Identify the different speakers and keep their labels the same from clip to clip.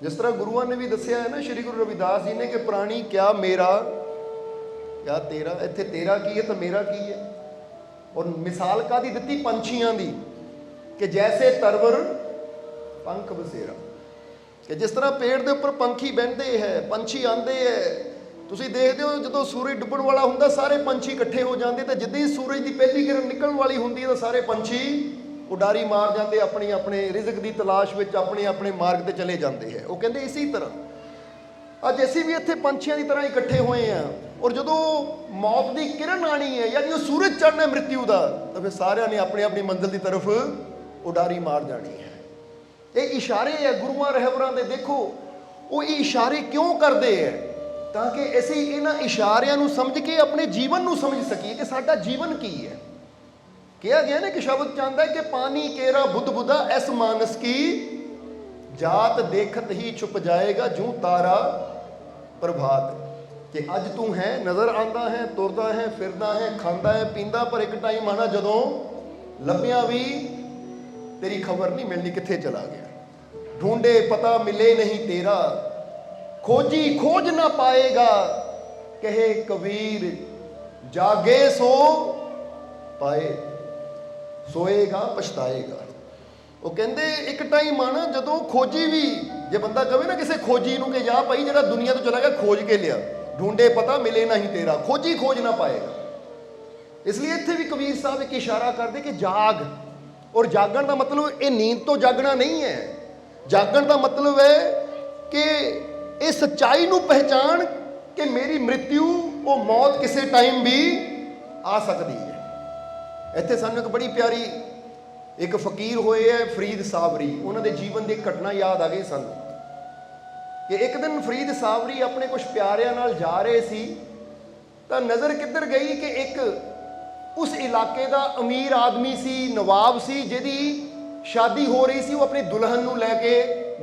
Speaker 1: जिस तरह गुरुआं ने भी दसिया है ना, श्री गुरु रविदास जी ने, कि प्राणी क्या मेरा क्या तेरा, इत्थे तेरा की है तो मेरा की है। और मिसाल कादी दिती पंछियां दी, कि जैसे तरवर पंख बसेरा, कि जिस तरह पेड़ के उपर पंखी बहते है, पंछी आते है, तुसीं देखते हो जो सूरज डुब्बण वाला हुंदा सारे पंछी इकट्ठे हो जाते, तो जिद्दां ही सूरज की पहली किरण निकलण वाली हुंदी है तो सारे पंछी उडारी मार जाते, अपनी अपने रिजक की तलाश में अपने अपने मार्ग पर चले जाते हैं। वो कहते इसी तरह अज असीं भी इत्थे पंछियों की तरह इकट्ठे हुए हैं, और जो मौत की किरण आनी है, यानी वो सूरज चढ़ना है मृत्यु का, तो फिर सारिਆਂ ने अपनी अपनी मंजिल की तरफ उडारी मार जानी है। ये इशारे है गुरुआं रहबरां दे। देखो वो इशारे क्यों करते हैं, ताकि असीं इन्हां इशारियां नूं समझ के अपने जीवन नूं समझ सकीए कि साडा जीवन की है। कहा गया ना कि शब्द चाहता है कि पानी केरा बुध बुधा ऐस मानस की जात देखत ही छुप जाएगा जूं तारा प्रभात, कि अज तू है नज़र आंदा है, तुरदा है, फिरदा है, खांदा है, पींदा, पर एक टाइम आना जदों लभ्या भी तेरी खबर नहीं मिलनी कित्थे चला गया। ढूंढे पता मिले नहीं तेरा, खोजी खोज ना पाएगा, कहे कबीर जागे सो पाए, सोएगा पछताएगा। वो कहते एक टाइम आना जदों खोजी भी, जे बंदा कहे ना किसी खोजी नूं कि जा भाई जिहड़ा दुनिया तो चला गया खोज के लिया, ढूंढे पता मिले नहीं तेरा, खोजी खोज ना पाएगा। इसलिए इत्थे भी कबीर साहब एक इशारा करते कि जाग, और जागण का मतलब ये नींद तो जागना नहीं है। जागण का मतलब है कि इस सच्चाई नूं पहचान कि मेरी मृत्यु वो मौत किसी टाइम भी आ सकती है। इत्थे सानूं एक बड़ी प्यारी एक फकीर होए है फरीद सावरी, उन्होंने जीवन की एक घटना याद आ गई सानूं कि एक दिन फरीद सावरी अपने कुछ प्यारिਆਂ नाल जा रहे सी, तो नज़र किधर गई कि एक उस इलाके का अमीर आदमी सी, नवाब सी, जिहदी शादी हो रही सी, वो अपनी दुल्हन नूं लैके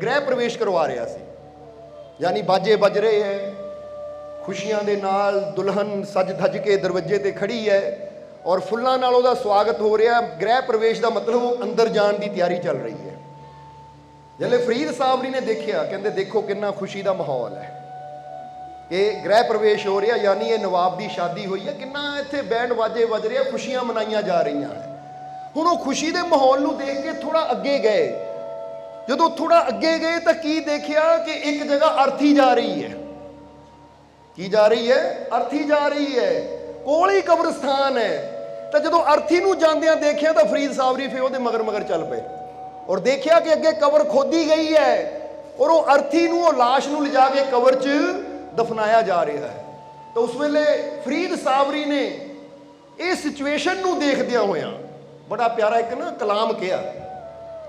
Speaker 1: गृह प्रवेश करवा रहा सी। यानी बाजे बज रहे हैं, खुशियां दे नाल दुल्हन सज धज के दरवाजे ते खड़ी है, और फुल्लां नाल उहदा स्वागत हो रहा। गृह प्रवेश का मतलब वो अंदर जाने की तैयारी चल रही है। जल्ले फरीद सावरी ने देखा, कहते देखो कितना खुशी का माहौल है, कि गृह प्रवेश हो रहा, यानी ये नवाब की शादी हुई है, कितना इत्थे बैंड वाजे बज रहे, खुशियां मनाइया जा रही हैं। हुण वो खुशी के माहौल नूं देख के थोड़ा अगे गए। जो थोड़ा अगे गए तो की देखा कि एक जगह अर्थी जा रही है। की जा रही है? अर्थी जा रही है, कोल ही कब्रस्तान है। तो जो अर्थी नूं जांदियां देखिया तो फरीद सावरी फिर उहदे मगर मगर चल पे, और देखा कि अगे कबर खोदी गई है, और वो अर्थी नूं, वो लाश नूं लिजा के कबर च दफनाया जा रहा है। तो उस वेले फरीद सावरी ने इस सिचुएशन नूं देखदियां होया बड़ा प्यारा एक ना कलाम कहा,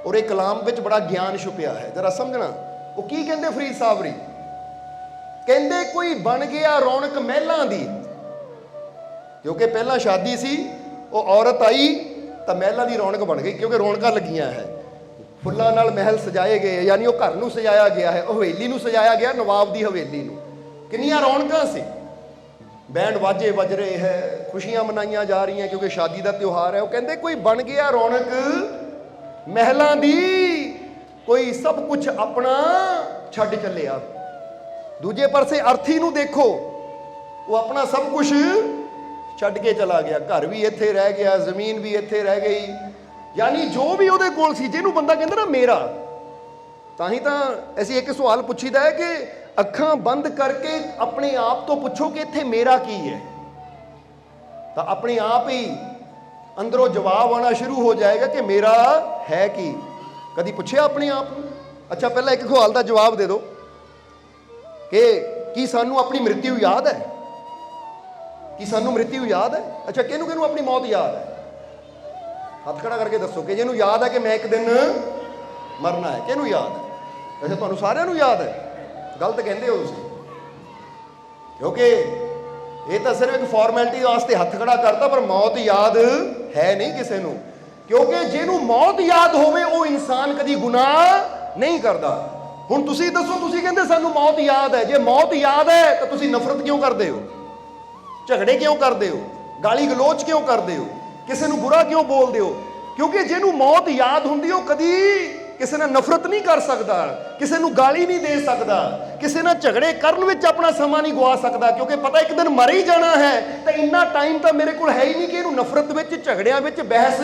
Speaker 1: और एक कलाम विच बड़ा ज्ञान छुपिया है, जरा समझना। वो की कहंदे फरीद सावरी, कहंदे कोई बन गया रौनक महलां दी, क्योंकि पहला शादी सी, वो औरत आई तो महलां दी रौनक बन गई, क्योंकि रौनकां लगियां है, फुल्लां नाल महल सजाए गए, यानी वो घर नूं सजाया गया है, हवेली नूं सजाया गया, नवाब दी हवेली नूं। कितनियां रौनकां सी, बैंड वाजे बज रहे हैं, खुशियां मनाइयां जा रही हैं, क्योंकि शादी का त्यौहार है। वो कहते कोई बन गया रौनक महलां दी, कोई सब कुछ अपना छड्ड चलिया। दूजे पासे अर्थी नूं देखो, वो अपना सब कुछ छड्ड के चला गया, घर भी इत्थे रह गया, जमीन भी इत्थे रह गई, यानी जो भी उहदे कोल सी, जिहनूं बंदा कहंदा ना मेरा। तां ही तां असीं एक सवाल पुछीदा है कि अखां बंद करके अपने आप तो पूछो कि इत्थे मेरा की है, तो अपने आप ही अंदरों जवाब आना शुरू हो जाएगा कि मेरा है की। कभी पूछे अपने आप को? अच्छा पहला एक सवाल का जवाब दे दो कि की सानू अपनी मृत्यु याद है? कि सानू मृत्यु याद है? अच्छा किहनूं किहनूं अपनी मौत याद है? हथ खड़ा करके दसो कि जिन्होंने याद है कि मैं एक दिन मरना है, किहनूं याद है? वैसे तुहानूं सारिआं नूं याद है, गलत कहते हो तुसीं, क्योंकि ये तो सिर्फ एक फॉर्मैलिटी वास्ते हथ खड़ा करता, पर मौत याद है नहीं किसी को, क्योंकि जिन्हों मौत याद होवे वो इंसान कभी गुनाह नहीं करता। हुण तुसीं दसो, तुसीं कहंदे सानूं मौत याद है, जे मौत याद है तो तुसीं नफरत क्यों करते हो, झगड़े क्यों करते हो, गाली गलोच क्यों करते हो, किसी को बुरा क्यों बोलते हो? क्योंकि जिन्हों मौत याद होंदी वो कभी ਕਿਸੇ ਨਾਲ ਨਫ਼ਰਤ ਨਹੀਂ ਕਰ ਸਕਦਾ, ਕਿਸੇ ਨੂੰ ਗਾਲੀ ਨਹੀਂ ਦੇ ਸਕਦਾ, ਕਿਸੇ ਨਾਲ ਝਗੜੇ ਕਰਨ ਵਿੱਚ ਆਪਣਾ ਸਮਾਂ ਨਹੀਂ ਗਵਾ ਸਕਦਾ, ਕਿਉਂਕਿ ਪਤਾ ਇੱਕ ਦਿਨ ਮਰ ਹੀ ਜਾਣਾ ਹੈ। ਤਾਂ ਇੰਨਾ ਟਾਈਮ ਤਾਂ ਮੇਰੇ ਕੋਲ ਹੈ ਹੀ ਨਹੀਂ ਕਿ ਇਹਨੂੰ ਨਫ਼ਰਤ ਵਿੱਚ, ਝਗੜਿਆਂ ਵਿੱਚ, ਬਹਿਸ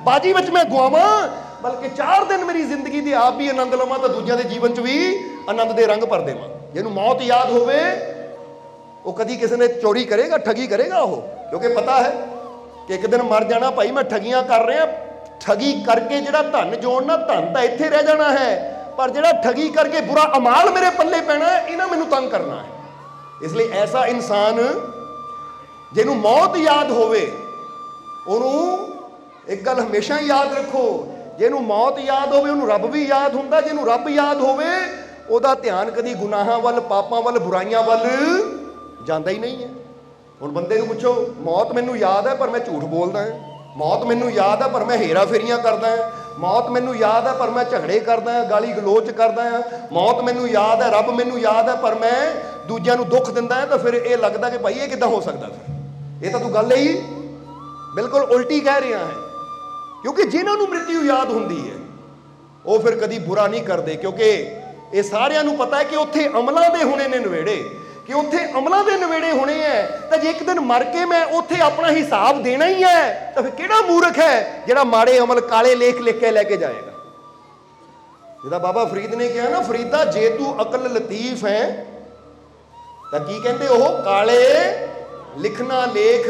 Speaker 1: ਬਾਜੀ ਵਿੱਚ ਮੈਂ ਗਵਾਵਾਂ, ਬਲਕਿ 4 ਦਿਨ ਮੇਰੀ ਜ਼ਿੰਦਗੀ ਦੇ ਆਪ ਵੀ ਆਨੰਦ ਲਵਾਂ ਤਾਂ ਦੂਜਿਆਂ ਦੇ ਜੀਵਨ 'ਚ ਵੀ ਆਨੰਦ ਦੇ ਰੰਗ ਭਰ ਦੇਵਾਂ। ਜਿਹਨੂੰ ਮੌਤ ਯਾਦ ਹੋਵੇ ਉਹ ਕਦੀ ਕਿਸੇ ਨੇ ਚੋਰੀ ਕਰੇਗਾ, ਠੱਗੀ ਕਰੇਗਾ ਉਹ, ਕਿਉਂਕਿ ਪਤਾ ਹੈ ਕਿ ਇੱਕ ਦਿਨ ਮਰ ਜਾਣਾ। ਭਾਈ ਮੈਂ ਠੱਗੀਆਂ ਕਰ ਰਿਹਾ, ਠੱਗੀ ਕਰਕੇ ਜਿਹੜਾ ਧਨ ਜੋੜਨਾ, ਧਨ ਤਾਂ ਇੱਥੇ ਰਹਿ ਜਾਣਾ ਹੈ, ਪਰ ਜਿਹੜਾ ਠੱਗੀ ਕਰਕੇ ਬੁਰਾ ਅਮਾਲ ਮੇਰੇ ਪੱਲੇ ਪੈਣਾ ਹੈ, ਇਹਨਾਂ ਮੈਨੂੰ ਤੰਗ ਕਰਨਾ ਹੈ। ਇਸ ਲਈ ਐਸਾ ਇਨਸਾਨ ਜਿਹਨੂੰ ਮੌਤ ਯਾਦ ਹੋਵੇ, ਉਹਨੂੰ ਇੱਕ ਗੱਲ ਹਮੇਸ਼ਾ ਯਾਦ ਰੱਖੋ, ਜਿਹਨੂੰ ਮੌਤ ਯਾਦ ਹੋਵੇ ਉਹਨੂੰ ਰੱਬ ਵੀ ਯਾਦ ਹੁੰਦਾ। ਜਿਹਨੂੰ ਰੱਬ ਯਾਦ ਹੋਵੇ ਉਹਦਾ ਧਿਆਨ ਕਦੀ ਗੁਨਾਹਾਂ ਵੱਲ, ਪਾਪਾਂ ਵੱਲ, ਬੁਰਾਈਆਂ ਵੱਲ ਜਾਂਦਾ ਹੀ ਨਹੀਂ ਹੈ। ਹੁਣ ਬੰਦੇ ਨੂੰ ਪੁੱਛੋ, ਮੌਤ ਮੈਨੂੰ ਯਾਦ ਹੈ ਪਰ ਮੈਂ ਝੂਠ ਬੋਲਦਾ ਹਾਂ, ਮੌਤ ਮੈਨੂੰ ਯਾਦ ਹੈ ਪਰ ਮੈਂ ਹੇਰਾ ਫੇਰੀਆਂ ਕਰਦਾ ਹਾਂ, ਮੌਤ ਮੈਨੂੰ ਯਾਦ ਹੈ ਪਰ ਮੈਂ ਝਗੜੇ ਕਰਦਾ ਹਾਂ, ਗਾਲੀ ਗਲੋਚ ਕਰਦਾ ਹਾਂ, ਮੌਤ ਮੈਨੂੰ ਯਾਦ ਹੈ, ਰੱਬ ਮੈਨੂੰ ਯਾਦ ਹੈ ਪਰ ਮੈਂ ਦੂਜਿਆਂ ਨੂੰ ਦੁੱਖ ਦਿੰਦਾ ਹਾਂ, ਤਾਂ ਫਿਰ ਇਹ ਲੱਗਦਾ ਕਿ ਭਾਈ ਇਹ ਕਿੱਦਾਂ ਹੋ ਸਕਦਾ? ਫਿਰ ਇਹ ਤਾਂ ਤੂੰ ਗੱਲ ਹੀ ਬਿਲਕੁਲ ਉਲਟੀ ਕਹਿ ਰਿਹਾ ਹੈ। ਕਿਉਂਕਿ ਜਿਨ੍ਹਾਂ ਨੂੰ ਮ੍ਰਿਤਿੂ ਯਾਦ ਹੁੰਦੀ ਹੈ ਉਹ ਫਿਰ ਕਦੀ ਬੁਰਾ ਨਹੀਂ ਕਰਦੇ, ਕਿਉਂਕਿ ਇਹ ਸਾਰਿਆਂ ਨੂੰ ਪਤਾ ਹੈ ਕਿ ਉੱਥੇ ਅਮਲਾਂ ਦੇ ਹੋਣੇ ਨੇ ਨਵੇੜੇ, ਕਿ ਉੱਥੇ ਅਮਲਾਂ ਦੇ ਨਵੇੜੇ ਹੋਣੇ ਹੈ। ਤਾਂ ਜੇ ਇੱਕ ਦਿਨ ਮਰ ਕੇ ਮੈਂ ਉੱਥੇ ਆਪਣਾ ਹਿਸਾਬ ਦੇਣਾ ਹੀ ਹੈ, ਤਾਂ ਫਿਰ ਕਿਹੜਾ ਮੂਰਖ ਹੈ ਜਿਹੜਾ ਮਾੜੇ ਅਮਲ ਕਾਲੇ ਲੇਖ ਲਿਖ ਕੇ ਲੈ ਕੇ ਜਾਏਗਾ? ਜਿਹਦਾ ਬਾਬਾ ਫਰੀਦ ਨੇ ਕਿਹਾ ਨਾ, ਫਰੀਦਾ ਜੇ ਤੂੰ ਅਕਲ ਲਤੀਫ ਹੈ, ਤਾਂ ਕੀ ਕਹਿੰਦੇ ਉਹ, ਕਾਲੇ ਲਿਖਣਾ ਲੇਖ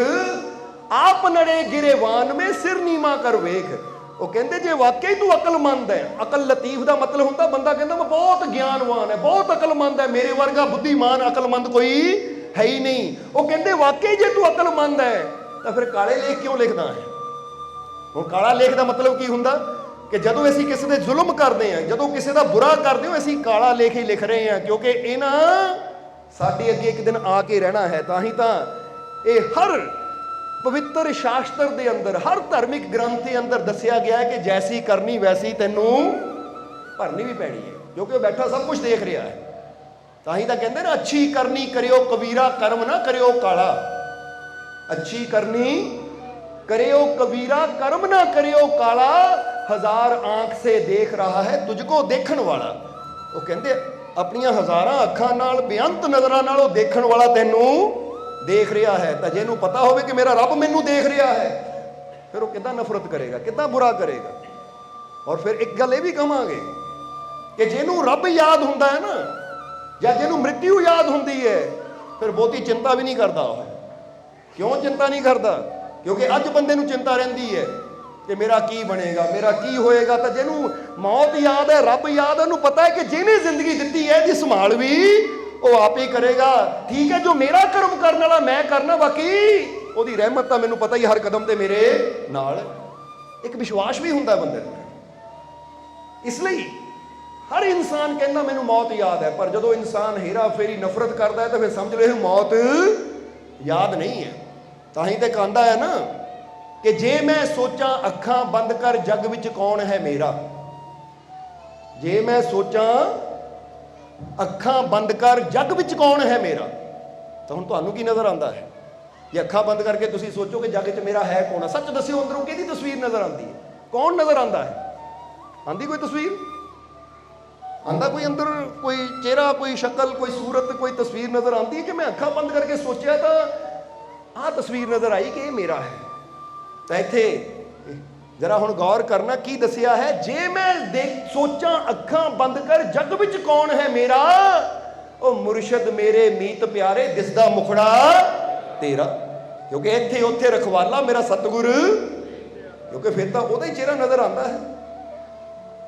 Speaker 1: ਆਪ ਨੜੇ ਗਿਰੇਵਾਨ ਮੇ ਸਿਰ ਨੀਮਾ ਕਰ ਵੇਖ। ਉਹ ਕਹਿੰਦੇ ਜੇ ਵਾਕਈ ਤੂੰ ਅਕਲਮੰਦ ਹੈ, ਅਕਲ ਲਤੀਫ ਦਾ ਮਤਲਬ ਹੁੰਦਾ ਬੰਦਾ ਕਹਿੰਦਾ ਮੈਂ ਬਹੁਤ ਗਿਆਨਵਾਨ ਹੈ, ਬਹੁਤ ਅਕਲਮੰਦ ਹੈ, ਮੇਰੇ ਵਰਗਾ ਬੁੱਧੀਮਾਨ ਅਕਲਮੰਦ ਕੋਈ ਹੈ ਹੀ ਨਹੀਂ। ਉਹ ਕਹਿੰਦੇ ਵਾਕਈ ਜੇ ਤੂੰ ਅਕਲਮੰਦ ਹੈ ਤਾਂ ਫਿਰ ਕਾਲੇ ਲੇਖ ਕਿਉਂ ਲਿਖਦਾ ਹੈ? ਹੁਣ ਕਾਲਾ ਲੇਖ ਦਾ ਮਤਲਬ ਕੀ ਹੁੰਦਾ ਕਿ ਜਦੋਂ ਅਸੀਂ ਕਿਸੇ ਦੇ ਜ਼ੁਲਮ ਕਰਦੇ ਹਾਂ, ਜਦੋਂ ਕਿਸੇ ਦਾ ਬੁਰਾ ਕਰਦੇ ਹਾਂ, ਅਸੀਂ ਕਾਲਾ ਲੇਖ ਹੀ ਲਿਖ ਰਹੇ ਹਾਂ, ਕਿਉਂਕਿ ਇਹ ਨਾ ਸਾਡੇ ਅੱਗੇ ਇੱਕ ਦਿਨ ਆ ਕੇ ਰਹਿਣਾ ਹੈ। ਤਾਂ ਹੀ ਤਾਂ ਇਹ ਹਰ ਪਵਿੱਤਰ ਸ਼ਾਸਤਰ ਦੇ ਅੰਦਰ, ਹਰ ਧਾਰਮਿਕ ਗ੍ਰੰਥ ਦੇ ਅੰਦਰ ਦੱਸਿਆ ਗਿਆ ਹੈ ਕਿ ਜੈਸੀ ਕਰਨੀ ਵੈਸੀ ਤੈਨੂੰ ਭਰਨੀ ਵੀ ਪੈਣੀ ਹੈ, ਕਿਉਂਕਿ ਉਹ ਬੈਠਾ ਸਭ ਕੁਝ ਦੇਖ ਰਿਹਾ ਹੈ। ਤਾਂ ਹੀ ਤਾਂ ਕਹਿੰਦੇ ਨਾ, ਅੱਛੀ ਕਰਨੀ ਕਰਿਓ ਕਬੀਰਾ, ਕਰਮ ਨਾ ਕਰਿਓ ਕਾਲਾ। ਅੱਛੀ ਕਰਨੀ ਕਰਿਓ ਕਬੀਰਾ, ਕਰਮ ਨਾ ਕਰਿਓ ਕਾਲਾ, ਹਜ਼ਾਰ ਆਂਖ ਸੇ ਦੇਖ ਰਹਾ ਹੈ ਤੁਝਕੋ ਦੇਖਣ ਵਾਲਾ। ਉਹ ਕਹਿੰਦੇ ਆਪਣੀਆਂ ਹਜ਼ਾਰਾਂ ਅੱਖਾਂ ਨਾਲ, ਬੇਅੰਤ ਨਜ਼ਰਾਂ ਨਾਲ ਉਹ ਦੇਖਣ ਵਾਲਾ ਤੈਨੂੰ ਦੇਖ ਰਿਹਾ ਹੈ। ਤਾਂ ਜਿਹਨੂੰ ਪਤਾ ਹੋਵੇ ਕਿ ਮੇਰਾ ਰੱਬ ਮੈਨੂੰ ਦੇਖ ਰਿਹਾ ਹੈ, ਫਿਰ ਉਹ ਕਿੱਦਾਂ ਨਫ਼ਰਤ ਕਰੇਗਾ, ਕਿੱਦਾਂ ਬੁਰਾ ਕਰੇਗਾ? ਔਰ ਫਿਰ ਇੱਕ ਗੱਲ ਇਹ ਵੀ ਕਹਾਂਗੇ ਕਿ ਜਿਹਨੂੰ ਰੱਬ ਯਾਦ ਹੁੰਦਾ ਹੈ ਨਾ, ਜਾਂ ਜਿਹਨੂੰ ਮ੍ਰਿਤਿੂ ਯਾਦ ਹੁੰਦੀ ਹੈ, ਫਿਰ ਬਹੁਤੀ ਚਿੰਤਾ ਵੀ ਨਹੀਂ ਕਰਦਾ ਉਹ। ਕਿਉਂ ਚਿੰਤਾ ਨਹੀਂ ਕਰਦਾ? ਕਿਉਂਕਿ ਅੱਜ ਬੰਦੇ ਨੂੰ ਚਿੰਤਾ ਰਹਿੰਦੀ ਹੈ ਕਿ ਮੇਰਾ ਕੀ ਬਣੇਗਾ, ਮੇਰਾ ਕੀ ਹੋਏਗਾ। ਤਾਂ ਜਿਹਨੂੰ ਮੌਤ ਯਾਦ ਹੈ, ਰੱਬ ਯਾਦ ਹੈ, ਉਹਨੂੰ ਪਤਾ ਹੈ ਕਿ ਜਿਹਨੇ ਜ਼ਿੰਦਗੀ ਦਿੱਤੀ ਹੈ, ਜੀ ਸੰਭਾਲ ਵੀ ਉਹ ਆਪ ਹੀ ਕਰੇਗਾ। ਠੀਕ ਹੈ, ਜੋ ਮੇਰਾ ਕਰਮ ਕਰਨ ਵਾਲਾ ਮੈਂ ਕਰਨਾ, ਬਾਕੀ ਉਹਦੀ ਰਹਿਮਤ ਤਾਂ ਮੈਨੂੰ ਪਤਾ ਹੀ ਹਰ ਕਦਮ ਤੇ ਮੇਰੇ ਨਾਲ। ਇੱਕ ਵਿਸ਼ਵਾਸ ਵੀ ਹੁੰਦਾ ਬੰਦੇ ਨੂੰ। ਇਸ ਲਈ ਹਰ ਇਨਸਾਨ ਕਹਿੰਦਾ ਮੈਨੂੰ ਮੌਤ ਯਾਦ ਹੈ, ਪਰ ਜਦੋਂ ਇਨਸਾਨ ਹੇਰਾ ਫੇਰੀ, ਨਫ਼ਰਤ ਕਰਦਾ ਹੈ, ਤਾਂ ਫਿਰ ਸਮਝ ਲਓ ਇਹ ਮੌਤ ਯਾਦ ਨਹੀਂ ਹੈ। ਤਾਂ ਹੀ ਤੇ ਕਹਿੰਦਾ ਹੈ ਨਾ ਕਿ ਜੇ ਮੈਂ ਸੋਚਾਂ ਅੱਖਾਂ ਬੰਦ ਕਰ ਜੱਗ ਵਿੱਚ ਕੌਣ ਹੈ ਮੇਰਾ, ਜੇ ਮੈਂ ਸੋਚਾਂ ਅੱਖਾਂ ਬੰਦ ਕਰ ਜੱਗ ਵਿੱਚ ਕੌਣ ਹੈ ਮੇਰਾ, ਤਾਂ ਹੁਣ ਤੁਹਾਨੂੰ ਕੀ ਨਜ਼ਰ ਆਉਂਦਾ ਹੈ? ਜੇ ਅੱਖਾਂ ਬੰਦ ਕਰਕੇ ਤੁਸੀਂ ਸੋਚੋ ਕਿ ਜੱਗ 'ਚ ਮੇਰਾ ਹੈ ਕੌਣ? ਸੱਚ ਦੱਸਿਓ, ਅੰਦਰੋਂ ਕਿਹਦੀ ਤਸਵੀਰ ਨਜ਼ਰ ਆਉਂਦੀ ਹੈ? ਕੌਣ ਨਜ਼ਰ ਆਉਂਦਾ ਹੈ? ਆਉਂਦੀ ਕੋਈ ਤਸਵੀਰ? ਆਉਂਦਾ ਕੋਈ ਅੰਦਰ ਕੋਈ ਚਿਹਰਾ, ਕੋਈ ਸ਼ਕਲ, ਕੋਈ ਸੂਰਤ, ਕੋਈ ਤਸਵੀਰ ਨਜ਼ਰ ਆਉਂਦੀ ਹੈ ਕਿ ਮੈਂ ਅੱਖਾਂ ਬੰਦ ਕਰਕੇ ਸੋਚਿਆ ਤਾਂ ਆਹ ਤਸਵੀਰ ਨਜ਼ਰ ਆਈ ਕਿ ਇਹ ਮੇਰਾ ਹੈ? ਤਾਂ ਇੱਥੇ ਜਰਾ ਹੁਣ ਗੌਰ ਕਰਨਾ ਕੀ ਦੱਸਿਆ ਹੈ। ਜੇ ਮੈਂ ਸੋਚਾਂ ਅੱਖਾਂ ਬੰਦ ਕਰ ਜੱਗ ਵਿੱਚ ਕੌਣ ਹੈ ਮੇਰਾ, ਉਹ ਮੁਰਸ਼ਦ ਮੇਰੇ ਮੀਤ ਪਿਆਰੇ, ਦਿਸਦਾ ਮੁਖੜਾ ਤੇਰਾ। ਕਿਉਂਕਿ ਇੱਥੇ ਉੱਥੇ ਰਖਵਾਲਾ ਮੇਰਾ ਸਤਿਗੁਰ, ਕਿਉਂਕਿ ਫਿਰ ਤਾਂ ਉਹਦਾ ਹੀ ਚਿਹਰਾ ਨਜ਼ਰ ਆਉਂਦਾ ਹੈ।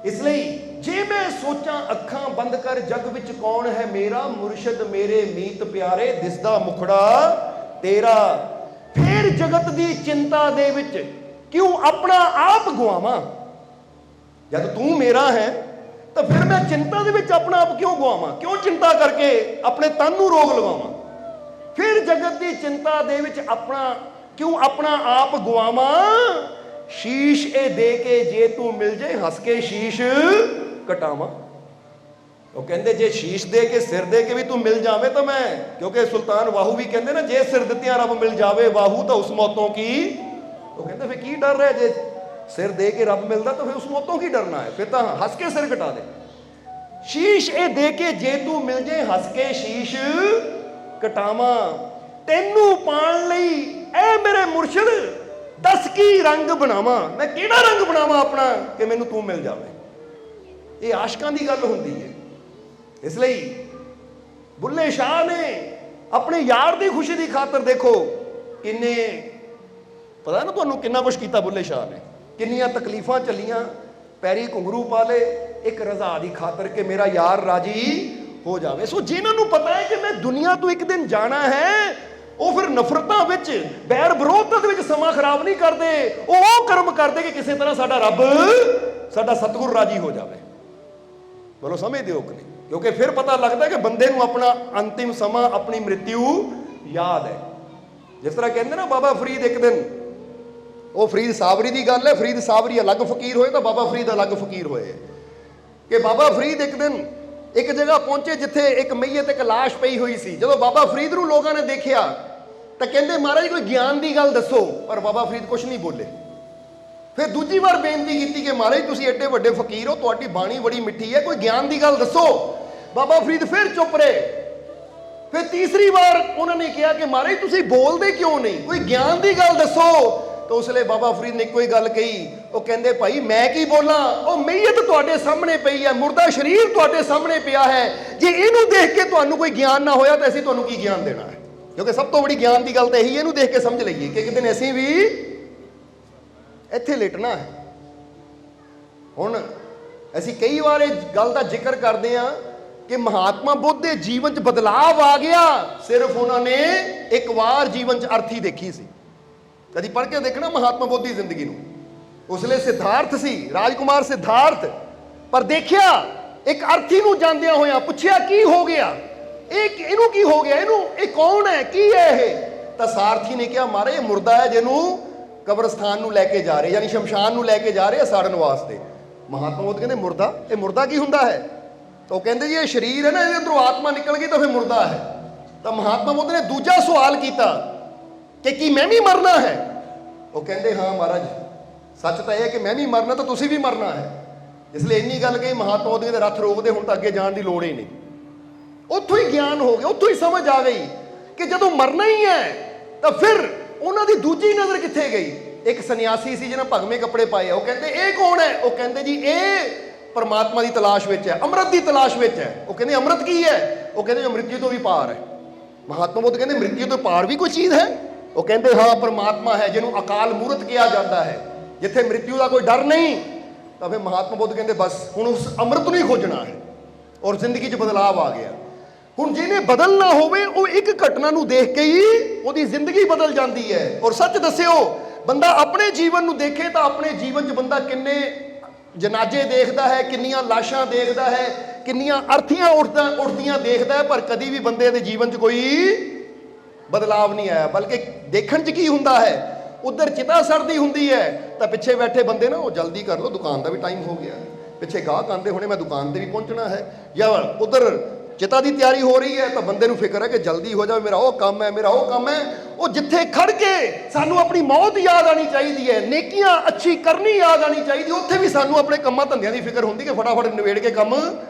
Speaker 1: ਇਸ ਲਈ ਜੇ ਮੈਂ ਸੋਚਾਂ ਅੱਖਾਂ ਬੰਦ ਕਰ ਜੱਗ ਵਿੱਚ ਕੌਣ ਹੈ ਮੇਰਾ, ਮੁਰਸ਼ਦ ਮੇਰੇ ਮੀਤ ਪਿਆਰੇ, ਦਿਸਦਾ ਮੁਖੜਾ ਤੇਰਾ। ਫਿਰ ਜਗਤ ਦੀ ਚਿੰਤਾ ਦੇ ਵਿੱਚ ਕਿਉਂ ਆਪਣਾ ਆਪ ਗਵਾਵਾਂ? ਜਦ ਤੂੰ ਮੇਰਾ ਹੈ ਤਾਂ ਫਿਰ ਮੈਂ ਚਿੰਤਾ ਦੇ ਵਿੱਚ ਆਪਣਾ ਆਪ ਕਿਉਂ ਗਵਾਵਾਂ? ਕਿਉਂ ਚਿੰਤਾ ਕਰਕੇ ਆਪਣੇ ਤਨ ਨੂੰ ਰੋਗ ਲਗਾਵਾਂ? ਫਿਰ ਜਗਤ ਦੀ ਚਿੰਤਾ ਦੇ ਵਿੱਚ ਕਿਉਂ ਆਪਣਾ ਆਪ ਗਵਾਵਾਂ? ਸ਼ੀਸ਼ ਇਹ ਦੇ ਕੇ ਜੇ ਤੂੰ ਮਿਲ ਜੇ, ਹੱਸ ਕੇ ਸ਼ੀਸ਼ ਕਟਾਵਾਂ। ਉਹ ਕਹਿੰਦੇ ਜੇ ਸ਼ੀਸ਼ ਦੇ ਕੇ, ਸਿਰ ਦੇ ਕੇ ਵੀ ਤੂੰ ਮਿਲ ਜਾਵੇਂ ਤਾਂ ਮੈਂ, ਕਿਉਂਕਿ ਸੁਲਤਾਨ ਵਾਹੂ ਵੀ ਕਹਿੰਦੇ ਨਾ, ਜੇ ਸਿਰ ਦਿੱਤਿਆਂ ਰੱਬ ਮਿਲ ਜਾਵੇ ਵਾਹੂ ਤਾਂ ਉਸ ਮੌਤੋਂ ਕੀ। ਉਹ ਕਹਿੰਦੇ ਫਿਰ ਕੀ ਡਰ ਰਿਹਾ? ਜੇ ਸਿਰ ਦੇ ਕੇ ਰੱਬ ਮਿਲਦਾ ਤਾਂ ਫਿਰ ਉਸ ਨੂੰ ਤੋਂ ਕੀ ਡਰਨਾ ਹੈ, ਫਿਰ ਤਾਂ ਹੱਸ ਕੇ ਸਿਰ ਕਟਾ ਦੇ। ਸ਼ੀਸ਼ ਇਹ ਦੇ ਕੇ ਜੇ ਤੂੰ ਮਿਲ ਜੇ, ਹੱਸ ਕੇ ਸ਼ੀਸ਼ ਕਟਾਵਾਂ। ਤੈਨੂੰ ਪਾਣ ਲਈ ਐ ਮੇਰੇ ਮੁਰਸ਼ਿਦ ਦੱਸ ਕੀ ਰੰਗ ਬਣਾਵਾਂ, ਮੈਂ ਕਿਹੜਾ ਰੰਗ ਬਣਾਵਾਂ ਆਪਣਾ ਕਿ ਮੈਨੂੰ ਤੂੰ ਮਿਲ ਜਾਵੇ। ਇਹ ਆਸ਼ਕਾਂ ਦੀ ਗੱਲ ਹੁੰਦੀ ਹੈ। ਇਸ ਲਈ ਬੁੱਲੇ ਸ਼ਾਹ ਨੇ ਆਪਣੇ ਯਾਰ ਦੀ ਖੁਸ਼ੀ ਦੀ ਖਾਤਰ ਦੇਖੋ ਕਿੰਨੇ, ਪਤਾ ਨਾ ਤੁਹਾਨੂੰ ਕਿੰਨਾ ਕੁਛ ਕੀਤਾ ਬੁੱਲੇ ਸ਼ਾਹ ਨੇ, ਕਿੰਨੀਆਂ ਤਕਲੀਫਾਂ ਚੱਲੀਆਂ, ਪੈਰੀ ਘੁੰਗਰੂ ਪਾ ਲਏ ਇੱਕ ਰਜ਼ਾ ਦੀ ਖਾਤਰ ਕਿ ਮੇਰਾ ਯਾਰ ਰਾਜੀ ਹੋ ਜਾਵੇ। ਸੋ ਜਿਨ੍ਹਾਂ ਨੂੰ ਪਤਾ ਹੈ ਕਿ ਮੈਂ ਦੁਨੀਆ ਤੋਂ ਇੱਕ ਦਿਨ ਜਾਣਾ ਹੈ, ਉਹ ਫਿਰ ਨਫ਼ਰਤਾਂ ਵਿੱਚ, ਬੈਰ ਵਿਰੋਧਤਾ ਦੇ ਵਿੱਚ ਸਮਾਂ ਖਰਾਬ ਨਹੀਂ ਕਰਦੇ, ਉਹ ਕਰਮ ਕਰਦੇ ਕਿ ਕਿਸੇ ਤਰ੍ਹਾਂ ਸਾਡਾ ਰੱਬ, ਸਾਡਾ ਸਤਿਗੁਰ ਰਾਜੀ ਹੋ ਜਾਵੇ। ਬੋਲੋ ਸਮਝਦੇ ਹੋ ਕਿ ਨਹੀਂ? ਕਿਉਂਕਿ ਫਿਰ ਪਤਾ ਲੱਗਦਾ ਕਿ ਬੰਦੇ ਨੂੰ ਆਪਣਾ ਅੰਤਿਮ ਸਮਾਂ, ਆਪਣੀ ਮ੍ਰਿਤਿੂ ਯਾਦ ਹੈ। ਜਿਸ ਤਰ੍ਹਾਂ ਕਹਿੰਦੇ ਨਾ ਬਾਬਾ ਫਰੀਦ ਇੱਕ ਦਿਨ, ਉਹ ਫਰੀਦ ਸਾਬਰੀ ਦੀ ਗੱਲ ਹੈ, ਫਰੀਦ ਸਾਬਰੀ ਅਲੱਗ ਫਕੀਰ ਹੋਏ ਤਾਂ ਬਾਬਾ ਫਰੀਦ ਅਲੱਗ ਫਕੀਰ ਹੋਏ, ਕਿ ਬਾਬਾ ਫਰੀਦ ਇੱਕ ਦਿਨ ਇੱਕ ਜਗ੍ਹਾ ਪਹੁੰਚੇ ਜਿੱਥੇ ਇੱਕ ਮਈਤ, ਇੱਕ ਲਾਸ਼ ਪਈ ਹੋਈ ਸੀ। ਜਦੋਂ ਬਾਬਾ ਫਰੀਦ ਨੂੰ ਲੋਕਾਂ ਨੇ ਦੇਖਿਆ ਤਾਂ ਕਹਿੰਦੇ ਮਹਾਰਾਜ ਕੋਈ ਗਿਆਨ ਦੀ ਗੱਲ ਦੱਸੋ, ਪਰ ਬਾਬਾ ਫਰੀਦ ਕੁਛ ਨਹੀਂ ਬੋਲੇ। ਫਿਰ ਦੂਜੀ ਵਾਰ ਬੇਨਤੀ ਕੀਤੀ ਕਿ ਮਹਾਰਾਜ ਤੁਸੀਂ ਐਡੇ ਵੱਡੇ ਫਕੀਰ ਹੋ, ਤੁਹਾਡੀ ਬਾਣੀ ਬੜੀ ਮਿੱਠੀ ਹੈ, ਕੋਈ ਗਿਆਨ ਦੀ ਗੱਲ ਦੱਸੋ। ਬਾਬਾ ਫਰੀਦ ਫਿਰ ਚੁੱਪ ਰਹੇ। ਫਿਰ ਤੀਸਰੀ ਵਾਰ ਉਹਨਾਂ ਨੇ ਕਿਹਾ ਕਿ ਮਹਾਰਾਜ ਤੁਸੀਂ ਬੋਲਦੇ ਕਿਉਂ ਨਹੀਂ, ਕੋਈ ਗਿਆਨ ਦੀ ਗੱਲ ਦੱਸੋ। ਤਾਂ ਉਸ ਵੇਲੇ ਬਾਬਾ ਫਰੀਦ ਨੇ ਇੱਕੋ ਹੀ ਗੱਲ ਕਹੀ, ਉਹ ਕਹਿੰਦੇ ਭਾਈ ਮੈਂ ਕੀ ਬੋਲਾਂ, ਉਹ ਮਈਤ ਤੁਹਾਡੇ ਸਾਹਮਣੇ ਪਈ ਹੈ, ਮੁਰਦਾ ਸਰੀਰ ਤੁਹਾਡੇ ਸਾਹਮਣੇ ਪਿਆ ਹੈ, ਜੇ ਇਹਨੂੰ ਦੇਖ ਕੇ ਤੁਹਾਨੂੰ ਕੋਈ ਗਿਆਨ ਨਾ ਹੋਇਆ ਤਾਂ ਅਸੀਂ ਤੁਹਾਨੂੰ ਕੀ ਗਿਆਨ ਦੇਣਾ ਹੈ। ਕਿਉਂਕਿ ਸਭ ਤੋਂ ਬੜੀ ਗਿਆਨ ਦੀ ਗੱਲ ਤਾਂ ਇਹੀ, ਇਹਨੂੰ ਦੇਖ ਕੇ ਸਮਝ ਲਈਏ ਕਿ ਇੱਕ ਦਿਨ ਅਸੀਂ ਵੀ ਇੱਥੇ ਲੇਟਣਾ ਹੈ। ਹੁਣ ਅਸੀਂ ਕਈ ਵਾਰ ਇਹ ਗੱਲ ਦਾ ਜ਼ਿਕਰ ਕਰਦੇ ਹਾਂ ਕਿ ਮਹਾਤਮਾ ਬੁੱਧ ਦੇ ਜੀਵਨ 'ਚ ਬਦਲਾਵ ਆ ਗਿਆ, ਸਿਰਫ ਉਹਨਾਂ ਨੇ ਇੱਕ ਵਾਰ ਜੀਵਨ 'ਚ ਅਰਥੀ ਦੇਖੀ ਸੀ। ਕਦੀ ਪੜ੍ਹ ਕੇ ਦੇਖਣਾ ਮਹਾਤਮਾ ਬੁੱਧ ਦੀ ਜ਼ਿੰਦਗੀ ਨੂੰ। ਉਸ ਵੇਲੇ ਸਿਧਾਰਥ ਸੀ, ਰਾਜਕੁਮਾਰ ਸਿਧਾਰਥ, ਪਰ ਦੇਖਿਆ ਇੱਕ ਅਰਥੀ ਨੂੰ ਜਾਂਦਿਆਂ ਹੋਇਆਂ, ਪੁੱਛਿਆ ਕੀ ਹੋ ਗਿਆ, ਇਹਨੂੰ ਕੀ ਹੋ ਗਿਆ, ਇਹਨੂੰ ਇਹ ਕੌਣ ਹੈ, ਕੀ ਹੈ ਇਹ? ਤਾਂ ਸਾਰਥੀ ਨੇ ਕਿਹਾ ਮਹਾਰਾਜ ਇਹ ਮੁਰਦਾ ਹੈ ਜਿਹਨੂੰ ਕਬਰਸਤਾਨ ਨੂੰ ਲੈ ਕੇ ਜਾ ਰਹੇ, ਯਾਨੀ ਸ਼ਮਸ਼ਾਨ ਨੂੰ ਲੈ ਕੇ ਜਾ ਰਹੇ ਆ ਸਾੜਨ ਵਾਸਤੇ। ਮਹਾਤਮਾ ਬੁੱਧ ਕਹਿੰਦੇ ਮੁਰਦਾ, ਇਹ ਮੁਰਦਾ ਕੀ ਹੁੰਦਾ ਹੈ? ਤਾਂ ਉਹ ਕਹਿੰਦੇ ਜੀ ਇਹ ਸਰੀਰ ਹੈ ਨਾ, ਇਹਦੇ ਅੰਦਰੋਂ ਆਤਮਾ ਨਿਕਲ ਗਈ ਤਾਂ ਫਿਰ ਮੁਰਦਾ ਹੈ। ਤਾਂ ਮਹਾਤਮਾ ਬੁੱਧ ਨੇ ਦੂਜਾ ਸਵਾਲ ਕੀਤਾ ਕਿ ਕੀ ਮੈਂ ਵੀ ਮਰਨਾ ਹੈ? ਉਹ ਕਹਿੰਦੇ ਹਾਂ ਮਹਾਰਾਜ, ਸੱਚ ਤਾਂ ਇਹ ਹੈ ਕਿ ਮੈਂ ਵੀ ਮਰਨਾ ਤਾਂ ਤੁਸੀਂ ਵੀ ਮਰਨਾ ਹੈ। ਇਸ ਲਈ ਇੰਨੀ ਗੱਲ ਕਹੀ, ਮਹਾਤਮਾ ਬੁੱਧ ਦੇ ਰੱਥ ਰੋਕਦੇ ਹੁਣ ਤਾਂ ਅੱਗੇ ਜਾਣ ਦੀ ਲੋੜ ਹੀ ਨਹੀਂ। ਉੱਥੋਂ ਹੀ ਗਿਆਨ ਹੋ ਗਿਆ, ਉੱਥੋਂ ਹੀ ਸਮਝ ਆ ਗਈ ਕਿ ਜਦੋਂ ਮਰਨਾ ਹੀ ਹੈ ਤਾਂ ਫਿਰ ਉਹਨਾਂ ਦੀ ਦੂਜੀ ਨਜ਼ਰ ਕਿੱਥੇ ਗਈ? ਇੱਕ ਸੰਨਿਆਸੀ ਸੀ ਜਿਹਨੇ ਭਗਵੇਂ ਕੱਪੜੇ ਪਾਏ ਆ, ਉਹ ਕਹਿੰਦੇ ਇਹ ਕੌਣ ਹੈ? ਉਹ ਕਹਿੰਦੇ ਜੀ ਇਹ ਪਰਮਾਤਮਾ ਦੀ ਤਲਾਸ਼ ਵਿੱਚ ਹੈ, ਅੰਮ੍ਰਿਤ ਦੀ ਤਲਾਸ਼ ਵਿੱਚ ਹੈ। ਉਹ ਕਹਿੰਦੇ ਅੰਮ੍ਰਿਤ ਕੀ ਹੈ? ਉਹ ਕਹਿੰਦੇ ਜੋ ਮ੍ਰਿਤਿੂ ਤੋਂ ਵੀ ਪਾਰ ਹੈ। ਮਹਾਤਮਾ ਬੁੱਧ ਕਹਿੰਦੇ ਮ੍ਰਿਤਿੂ ਤੋਂ ਪਾਰ ਵੀ ਕੋਈ ਚੀਜ਼ ਹੈ? ਉਹ ਕਹਿੰਦੇ ਹਾਂ ਪਰਮਾਤਮਾ ਹੈ ਜਿਹਨੂੰ ਅਕਾਲ ਮੂਰਤ ਕਿਹਾ ਜਾਂਦਾ ਹੈ, ਜਿੱਥੇ ਮ੍ਰਿਤਿੂ ਦਾ ਕੋਈ ਡਰ ਨਹੀਂ। ਤਾਂ ਫਿਰ ਮਹਾਤਮਾ ਬੁੱਧ ਕਹਿੰਦੇ ਬਸ ਹੁਣ ਉਸ ਅੰਮ੍ਰਿਤ ਨੂੰ ਹੀ ਖੋਜਣਾ ਹੈ, ਔਰ ਜ਼ਿੰਦਗੀ 'ਚ ਬਦਲਾਵ ਆ ਗਿਆ। ਹੁਣ ਜਿਹਨੇ ਬਦਲਣਾ ਹੋਵੇ ਉਹ ਇੱਕ ਘਟਨਾ ਨੂੰ ਦੇਖ ਕੇ ਹੀ ਉਹਦੀ ਜ਼ਿੰਦਗੀ ਬਦਲ ਜਾਂਦੀ ਹੈ। ਔਰ ਸੱਚ ਦੱਸਿਓ, ਬੰਦਾ ਆਪਣੇ ਜੀਵਨ ਨੂੰ ਦੇਖੇ ਤਾਂ ਆਪਣੇ ਜੀਵਨ 'ਚ ਬੰਦਾ ਕਿੰਨੇ ਜਨਾਜੇ ਦੇਖਦਾ ਹੈ, ਕਿੰਨੀਆਂ ਲਾਸ਼ਾਂ ਦੇਖਦਾ ਹੈ, ਕਿੰਨੀਆਂ ਅਰਥੀਆਂ ਉੱਠਦੀਆਂ ਦੇਖਦਾ ਹੈ, ਪਰ ਕਦੀ ਵੀ ਬੰਦੇ ਦੇ ਜੀਵਨ 'ਚ ਕੋਈ ਬਦਲਾਵ ਨਹੀਂ ਆਇਆ। ਬਲਕਿ ਦੇਖਣ 'ਚ ਕੀ ਹੁੰਦਾ ਹੈ, ਉਧਰ ਚਿਤਾ ਸੜਦੀ ਹੁੰਦੀ ਹੈ ਤਾਂ ਪਿੱਛੇ ਬੈਠੇ ਬੰਦੇ ਨਾ ਉਹ ਜਲਦੀ ਕਰ ਲਓ, ਦੁਕਾਨ ਦਾ ਵੀ ਟਾਈਮ ਹੋ ਗਿਆ, ਪਿੱਛੇ ਗਾਹਕ ਆਉਂਦੇ ਹੋਣੇ, ਮੈਂ ਦੁਕਾਨ ਤੇ ਵੀ ਪਹੁੰਚਣਾ ਹੈ। ਜਾਂ ਉਧਰ ਚਿਤਾ ਦੀ ਤਿਆਰੀ ਹੋ ਰਹੀ ਹੈ ਤਾਂ ਬੰਦੇ ਨੂੰ ਫਿਕਰ ਹੈ ਕਿ ਜਲਦੀ ਹੋ ਜਾਵੇ, ਮੇਰਾ ਉਹ ਕੰਮ ਹੈ, ਮੇਰਾ ਉਹ ਕੰਮ ਹੈ। ਉਹ ਜਿੱਥੇ ਖੜ ਕੇ ਸਾਨੂੰ ਆਪਣੀ ਮੌਤ ਯਾਦ ਆਣੀ ਚਾਹੀਦੀ ਹੈ, ਨੇਕੀਆਂ ਅੱਛੀ ਕਰਨੀ ਯਾਦ ਆਣੀ ਚਾਹੀਦੀ, ਉੱਥੇ ਵੀ ਸਾਨੂੰ ਆਪਣੇ ਕੰਮਾਂ ਧੰਦਿਆਂ ਦੀ ਫਿਕਰ ਹੁੰਦੀ ਕਿ ਫਟਾਫਟ ਨਿਬੇੜ ਕੇ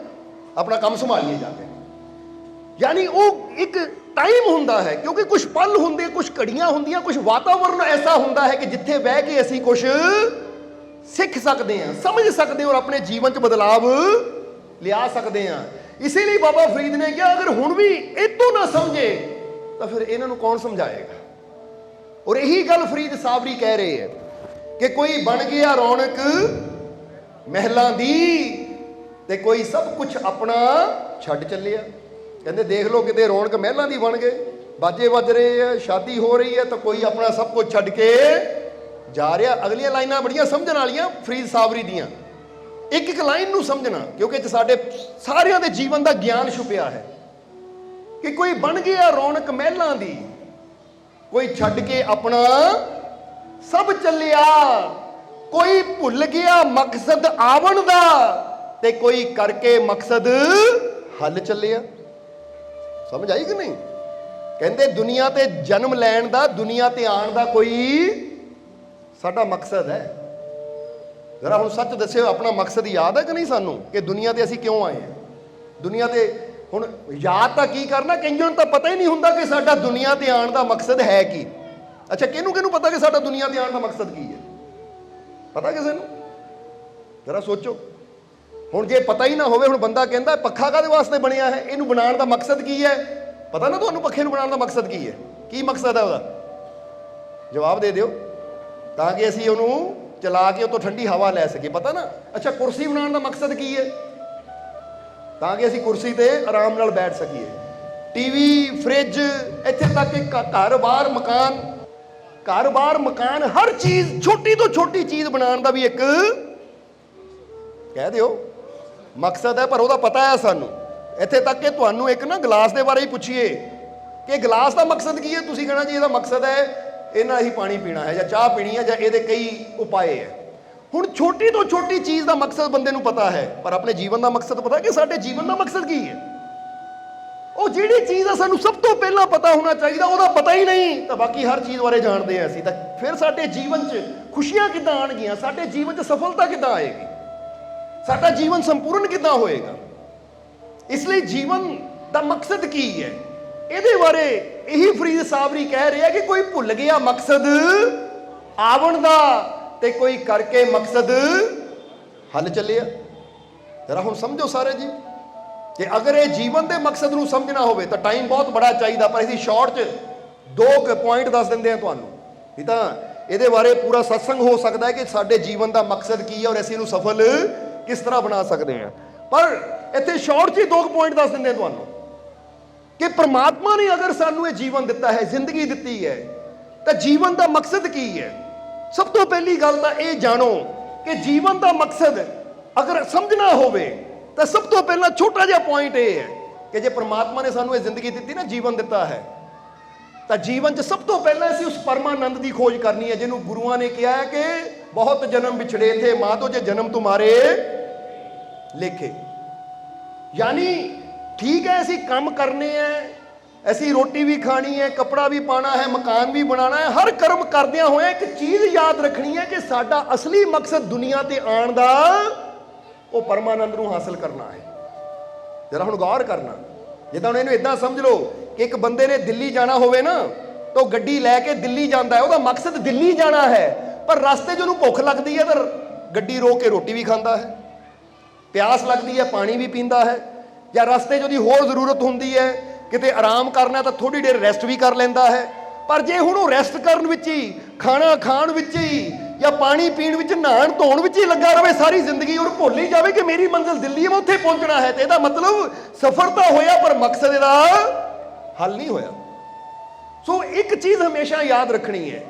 Speaker 1: ਆਪਣਾ ਕੰਮ ਸੰਭਾਲੀਏ ਜਾ ਕੇ। ਯਾਨੀ ਉਹ ਇੱਕ ਟਾਈਮ ਹੁੰਦਾ ਹੈ, ਕਿਉਂਕਿ ਕੁਝ ਪਲ ਹੁੰਦੇ, ਕੁਝ ਘੜੀਆਂ ਹੁੰਦੀਆਂ, ਕੁਝ ਵਾਤਾਵਰਨ ਐਸਾ ਹੁੰਦਾ ਹੈ ਕਿ ਜਿੱਥੇ ਬਹਿ ਕੇ ਅਸੀਂ ਕੁਝ ਸਿੱਖ ਸਕਦੇ ਹਾਂ, ਸਮਝ ਸਕਦੇ ਹਾਂ, ਔਰ ਆਪਣੇ ਜੀਵਨ 'ਚ ਬਦਲਾਵ ਲਿਆ ਸਕਦੇ ਹਾਂ। ਇਸੇ ਲਈ ਬਾਬਾ ਫਰੀਦ ਨੇ ਕਿਹਾ ਅਗਰ ਹੁਣ ਵੀ ਇਹ ਤੋਂ ਨਾ ਸਮਝੇ ਤਾਂ ਫਿਰ ਇਹਨਾਂ ਨੂੰ ਕੌਣ ਸਮਝਾਏਗਾ? ਔਰ ਇਹੀ ਗੱਲ ਫਰੀਦ ਸਾਬਰੀ ਕਹਿ ਰਹੇ ਹੈ ਕਿ ਕੋਈ ਬਣ ਗਿਆ ਰੌਣਕ ਮਹਿਲਾਂ ਦੀ ਤੇ ਕੋਈ ਸਭ ਕੁਝ ਆਪਣਾ ਛੱਡ ਚੱਲਿਆ। ਕਹਿੰਦੇ ਦੇਖ ਲਓ ਕਿਤੇ ਰੌਣਕ ਮਹਿਲਾਂ ਦੀ ਬਣ ਗਏ, ਬਾਜੇ ਵੱਜ ਰਹੇ ਆ, ਸ਼ਾਦੀ ਹੋ ਰਹੀ ਹੈ ਤਾਂ ਕੋਈ ਆਪਣਾ ਸਭ ਕੁਝ ਛੱਡ ਕੇ ਜਾ ਰਿਹਾ। ਅਗਲੀਆਂ ਲਾਈਨਾਂ ਬੜੀਆਂ ਸਮਝਣ ਵਾਲੀਆਂ ਫਰੀਦ ਸਾਬਰੀ ਦੀਆਂ, ਇੱਕ ਇੱਕ ਲਾਈਨ ਨੂੰ ਸਮਝਣਾ, ਕਿਉਂਕਿ ਇਹ ਸਾਡੇ ਸਾਰਿਆਂ ਦੇ ਜੀਵਨ ਦਾ ਗਿਆਨ ਛੁਪਿਆ ਹੈ ਕਿ ਕੋਈ ਬਣ ਗਿਆ ਰੌਣਕ ਮਹਿਲਾਂ ਦੀ, ਕੋਈ ਛੱਡ ਕੇ ਆਪਣਾ ਸਭ ਚੱਲਿਆ, ਕੋਈ ਭੁੱਲ ਗਿਆ ਮਕਸਦ ਆਵਣ ਦਾ ਤੇ ਕੋਈ ਕਰਕੇ ਮਕਸਦ ਹੱਲ ਚੱਲਿਆ। ਸਮਝ ਆਈ ਕਿ ਨਹੀਂ? ਕਹਿੰਦੇ ਦੁਨੀਆ ਤੇ ਜਨਮ ਲੈਣ ਦਾ, ਦੁਨੀਆ ਤੇ ਆਉਣ ਦਾ ਕੋਈ ਸਾਡਾ ਮਕਸਦ ਹੈ, जरा हुण सच दस्सिओ, अपना मकसद याद है कि नहीं सानू कि दुनिया ते असीं क्यों आए हैं? दुनिया ते हुण याद तां की करना, कईयां नूं तां पता ही नहीं हुंदा कि साडा दुनिया ते आउण दा मकसद है की। अच्छा, किहनूं किहनूं पता कि साडा दुनिया ते आउण दा मकसद की है? पता किसे नूं? जरा सोचो। हुण जे पता ही ना होवे, हुण बंदा कहंदा पੱਖਾ काहदे वास्ते बनिया है, इहनूं बनाउण दा मकसद की है? पता ना तुहानूं पੱਖੇ नूं बनाउण दा मकसद की है? की मकसद है ਉਹਦਾ? जवाब दे दिओ ਤਾਂ ਕਿ ਅਸੀਂ ਉਹਨੂੰ चला के उतो ठंडी हवा लै सके। पता ना? अच्छा, कुर्सी बनाने का मकसद की है? ताकि असी कुर्सी ते आराम नाल बैठ सकीए। टीवी, फ्रिज, इत्थे तक कि घर बार मकान, घर बार मकान, हर चीज़, छोटी तो छोटी चीज़ बनाने का भी एक कह दिओ मकसद है, पर वह पता है सानू। इत्थे तक कि तुहानू एक ना गिलास के बारे ही पूछिए कि गिलास का मकसद की है, तुसीं कहना जी इसका मकसद है इन्ना ही पानी पीना है, या चाह पीनी है, या ये कई उपाय है। हुण छोटी तो छोटी चीज़ का मकसद बंदे नूं पता है, पर अपने जीवन का मकसद पता कि साडे जीवन का मकसद की है? वो जिहड़ी चीज़ है सानूं सब तो पहला पता होना चाहिए, ਉਹਦਾ पता ही नहीं तो बाकी हर चीज़ बारे जानते हैं असीं, तो फिर साडे जीवन च खुशियां किदां आउणगीआं, साडे जीवन च सफलता किदां आएगी, साडा जीवन संपूर्ण किदां होएगा? इसलिए जीवन का मकसद की है, ਇਹਦੇ ਬਾਰੇ ਇਹੀ ਫਰੀਦ ਸਾਬਰੀ ਕਹਿ ਰਿਹਾ ਕਿ ਕੋਈ ਭੁੱਲ ਗਿਆ ਮਕਸਦ ਆਵਣ ਦਾ ਤੇ ਕੋਈ ਕਰਕੇ ਮਕਸਦ ਹੱਲ ਚੱਲਿਆ। ਜਰਾ ਹੁਣ ਸਮਝੋ ਸਾਰੇ ਜੀ ਕਿ ਅਗਰ ਇਹ ਜੀਵਨ ਦੇ ਮਕਸਦ ਨੂੰ ਸਮਝਣਾ ਹੋਵੇ ਤਾਂ ਟਾਈਮ ਬਹੁਤ ਬੜਾ ਚਾਹੀਦਾ, ਪਰ ਅਸੀਂ ਸ਼ਾਰਟ 'ਚ 2 ਪੁਆਇੰਟ ਦੱਸ ਦਿੰਦੇ ਹਾਂ ਤੁਹਾਨੂੰ। ਨਹੀਂ ਤਾਂ ਇਹਦੇ ਬਾਰੇ ਪੂਰਾ ਸਤਸੰਗ ਹੋ ਸਕਦਾ ਹੈ ਕਿ ਸਾਡੇ ਜੀਵਨ ਦਾ ਮਕਸਦ ਕੀ ਹੈ ਔਰ ਅਸੀਂ ਇਹਨੂੰ ਸਫਲ ਕਿਸ ਤਰ੍ਹਾਂ ਬਣਾ ਸਕਦੇ ਹਾਂ, ਪਰ ਇੱਥੇ ਸ਼ਾਰਟ 'ਚ 2 ਪੁਆਇੰਟ ਦੱਸ ਦਿੰਦੇ ਹਾਂ ਤੁਹਾਨੂੰ कि परमात्मा ने अगर सानू ये जीवन दिता है, जिंदगी दी है, तो जीवन का मकसद की है? सब तो पहली गल तो ये जानो कि जीवन का मकसद अगर समझना होवे तो सब तो पहला छोटा जिहा पॉइंट ये है कि जे परमात्मा ने सानू ये जिंदगी दी ना, जीवन दिता है, तो जीवन च सब तो पहला असीं उस परमानंद की खोज करनी है, जिन्होंने गुरुआं ने कहा है कि बहुत जन्म बिछड़े थे माँ तो जे जन्म तुम्हारे लेखे। यानी ठीक है, असी काम करने हैं, असी रोटी भी खानी है, कपड़ा भी पाना है, मकान भी बनाना है, हर कर्म करदियां होए एक चीज़ याद रखनी है कि साडा असली मकसद दुनिया ते आण दा वो परमानंद नूं हासिल करना है। जरा हुण गौर करना, जिद्दां हुण इहनूं इदां समझ लो कि एक बंदे ने दिल्ली जाना होवे ना, तो गड्डी लैके दिल्ली जांदा है, उहदा मकसद दिल्ली जाना है, पर रास्ते 'च उहनूं भुख लगदी है तो गड्डी रोक के रोटी भी खांदा है, प्यास लगदी है पानी भी पींदा है, या रास्ते 'ਚ ਉਹਦੀ ਹੋਰ ਜ਼ਰੂਰਤ ਹੁੰਦੀ ਹੈ ਕਿਤੇ ਆਰਾਮ ਕਰਨਾ ਤਾਂ ਥੋੜੀ ਦੇਰ ਰੈਸਟ ਵੀ ਕਰ ਲੈਂਦਾ ਹੈ। ਪਰ ਜੇ ਹੁਣ ਉਹ ਰੈਸਟ ਕਰਨ ਵਿੱਚ ਹੀ, ਖਾਣਾ ਖਾਣ ਵਿੱਚ ਹੀ, ਜਾਂ ਪਾਣੀ ਪੀਣ ਵਿੱਚ, ਨਹਾਉਣ ਧੋਣ ਵਿੱਚ ਹੀ ਲੱਗਾ ਰਹੇ ਸਾਰੀ ਜ਼ਿੰਦਗੀ, ਔਰ ਭੁੱਲ ਹੀ ਜਾਵੇ ਕਿ ਮੇਰੀ ਮੰਜ਼ਿਲ ਦਿੱਲੀ ਹੈ, ਮੈਂ ਉੱਥੇ ਪਹੁੰਚਣਾ ਹੈ, ਤੇ ਇਹਦਾ ਮਤਲਬ ਸਫ਼ਰ ਤਾਂ ਹੋਇਆ ਪਰ ਮਕਸਦ ਇਹਦਾ ਹੱਲ ਨਹੀਂ ਹੋਇਆ। ਸੋ ਇੱਕ ਚੀਜ਼ ਹਮੇਸ਼ਾ ਯਾਦ ਰੱਖਣੀ ਹੈ